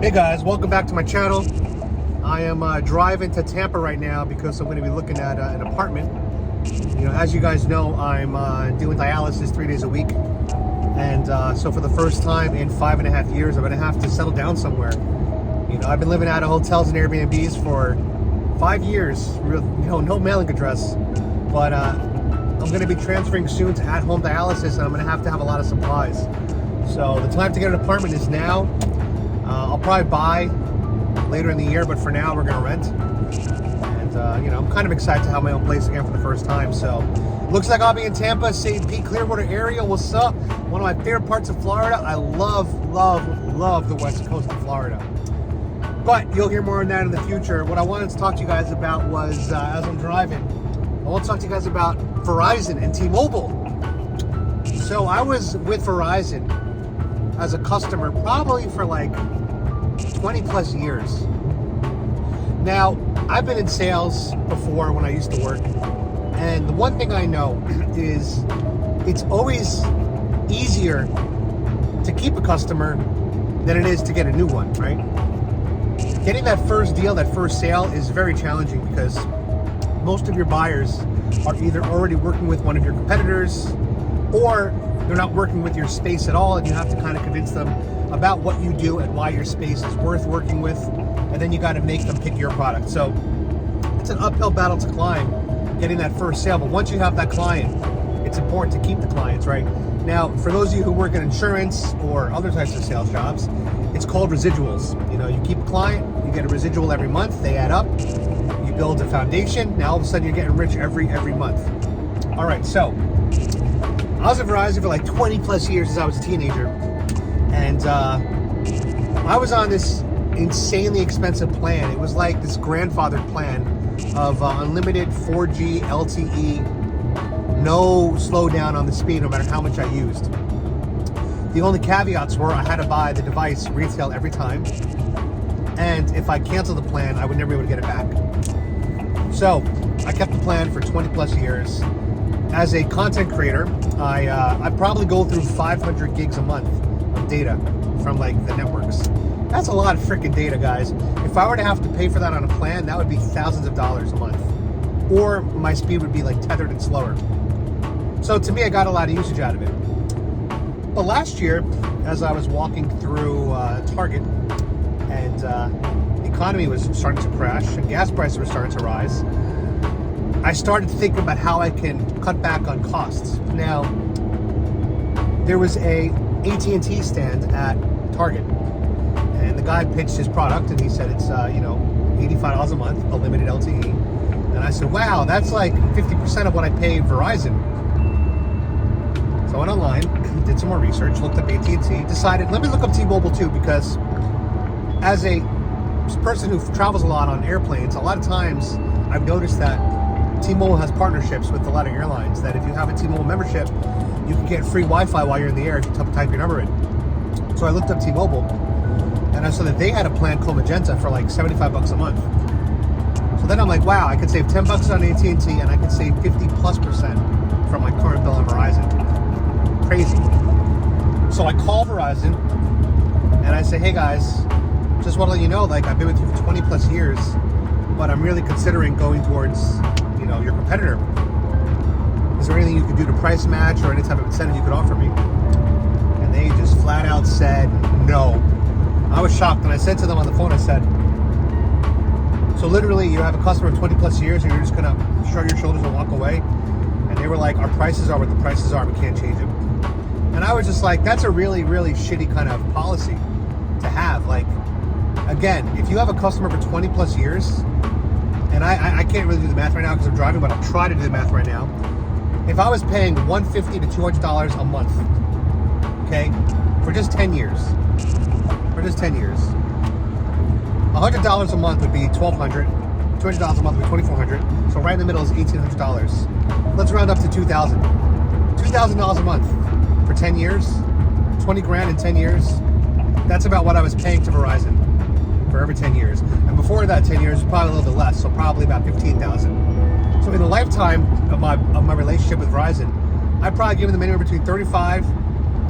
Hey guys, welcome back to my channel. I am driving to Tampa right now because I'm going to be looking at an apartment. You know, as you guys know, I'm doing dialysis 3 days a week. And so for the first time in 5.5 years, I'm going to have to settle down somewhere. You know, I've been living out of hotels and Airbnbs for 5 years, no mailing address. But I'm going to be transferring soon to at-home dialysis, and I'm going to have a lot of supplies. So the time to get an apartment is now. I'll probably buy later in the year, but for now we're gonna rent. And you know, I'm kind of excited to have my own place again for the first time. So looks like I'll be in Tampa, St. Pete, Clearwater area. What's up? One of my favorite parts of Florida. I love the west coast of Florida. But you'll hear more on that in the future. What I wanted to talk to you guys about was, as I'm driving, I want to talk to you guys about Verizon and T-Mobile. So I was with Verizon as a customer probably for like 20 plus years. Now, I've been in sales before when I used to work, and the one thing I know is it's always easier to keep a customer than it is to get a new one, right? Getting that first deal, that first sale is very challenging because most of your buyers are either already working with one of your competitors or they're not working with your space at all, and you have to kind of convince them about what you do and why your space is worth working with, and then you got to make them pick your product. So it's an uphill battle to climb getting that first sale, but once you have that client, it's important to keep the clients, right? Now, for those of you who work in insurance or other types of sales jobs, it's called residuals. You know, you keep a client, you get a residual every month, they add up, you build a foundation, now all of a sudden you're getting rich every month. All right, so I was at Verizon for like 20 plus years since I was a teenager, and I was on this insanely expensive plan. It was like this grandfathered plan of unlimited 4G LTE, no slowdown on the speed no matter how much I used. The only caveats were I had to buy the device retail every time, and if I canceled the plan, I would never be able to get it back. So I kept the plan for 20 plus years. As a content creator, I probably go through 500 gigs a month of data from like the networks. That's a lot of freaking data, guys. If I were to have to pay for that on a plan, that would be thousands of dollars a month. Or my speed would be like tethered and slower. So to me, I got a lot of usage out of it. But last year, as I was walking through Target, and the economy was starting to crash and gas prices were starting to rise, I started thinking about how I can cut back on costs. Now, there was a AT&T stand at Target, and the guy pitched his product, and he said it's $85 a month, a limited LTE. And I said, wow, that's like 50% of what I pay Verizon. So I went online, did some more research, looked up AT&T, decided, let me look up T-Mobile too, because as a person who travels a lot on airplanes, a lot of times I've noticed that T-Mobile has partnerships with a lot of airlines that if you have a T-Mobile membership, you can get free Wi-Fi while you're in the air if you type your number in. So I looked up T-Mobile, and I saw that they had a plan called Magenta for like $75 a month. So then I'm like, wow, I could save $10 on AT&T, and I could save 50+% from my current bill on Verizon. Crazy. So I call Verizon, and I say, hey guys, just want to let you know, like I've been with you for 20 plus years, but I'm really considering going towards your competitor. Is there anything you could do to price match or any type of incentive you could offer me? And they just flat out said no. I was shocked, and I said to them on the phone, I said, so literally you have a customer of 20 plus years and you're just gonna shrug your shoulders and walk away? And they were like, our prices are what the prices are, we can't change them. And I was just like, that's a really shitty kind of policy to have. Like, again, if you have a customer for 20 plus years, and I can't really do the math right now because I'm driving, but I'll try to do the math right now. If I was paying $150 to $200 a month, okay, for just 10 years, $100 a month would be $1,200, $200 a month would be $2,400, so right in the middle is $1,800. Let's round up to $2,000. $2,000 a month for 10 years, 20 grand in 10 years, that's about what I was paying to Verizon for every 10 years. And before that 10 years, probably a little bit less, so probably about $15,000. So in the lifetime of my relationship with Verizon, I've probably given them anywhere between $35,000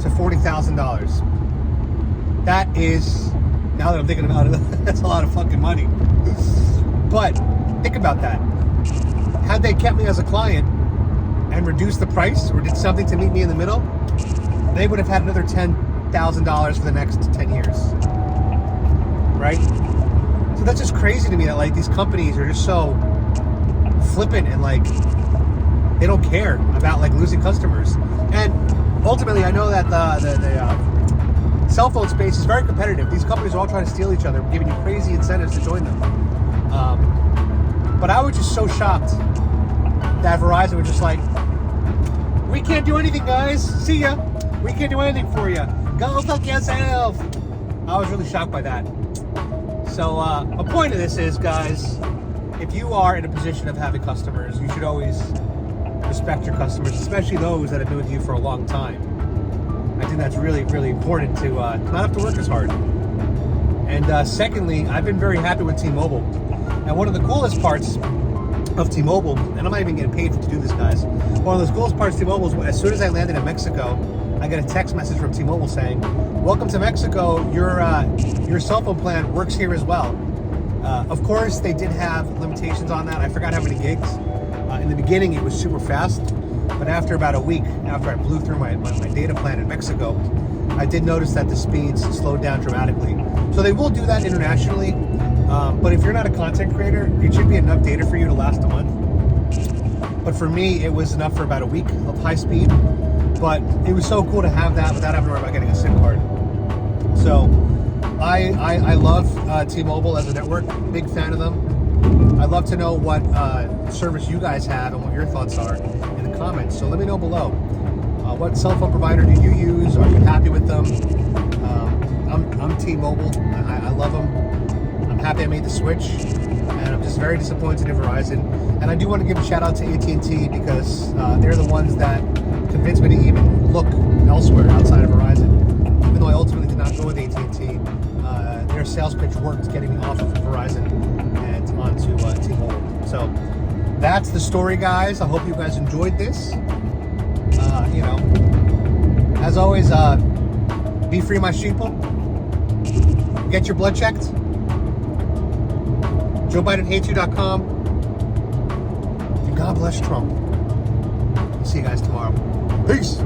to $40,000. That is Now that I'm thinking about it, that's a lot of fucking money. But think about that. Had they kept me as a client and reduced the price or did something to meet me in the middle, they would have had another $10,000 for the next 10 years. Right? So that's just crazy to me that like these companies are just so flippant and like they don't care about like losing customers. And ultimately, I know that the cell phone space is very competitive. These companies are all trying to steal each other, giving you crazy incentives to join them. But I was just so shocked that Verizon was just like, we can't do anything, guys. See ya. We can't do anything for you. Go fuck yourself. I was really shocked by that. So a point of this is, guys, if you are in a position of having customers, you should always respect your customers, especially those that have been with you for a long time. I think that's really, really important to not have to work as hard. And secondly, I've been very happy with T-Mobile. And one of the coolest parts of T-Mobile, and I'm not even getting paid to do this, guys. One of the coolest parts of T-Mobile is as soon as I landed in Mexico, I got a text message from T-Mobile saying, "Welcome to Mexico. Your cell phone plan works here as well." Of course, they did have limitations on that. I forgot how many gigs. In the beginning, it was super fast, but after about a week, after I blew through my data plan in Mexico, I did notice that the speeds slowed down dramatically. So they will do that internationally, but if you're not a content creator, it should be enough data for you to last a month. But for me, it was enough for about a week of high speed, but it was so cool to have that without having to worry about getting a SIM card. So I love T-Mobile as a network, big fan of them. I'd love to know what service you guys have and what your thoughts are in the comments. So let me know below. What cell phone provider do you use? Are you happy with them? I'm T-Mobile. I love them. I'm happy I made the switch, and I'm just very disappointed in Verizon. And I do want to give a shout out to AT&T because they're the ones that convinced me to even look elsewhere outside of Verizon. Even though I ultimately did not go with AT&T, their sales pitch worked, getting me off of Verizon and onto T-Mobile. So that's the story, guys. I hope you guys enjoyed this. As always, be free, my sheeple. Get your blood checked. JoeBidenHateYou.com. And God bless Trump. See you guys tomorrow. Peace.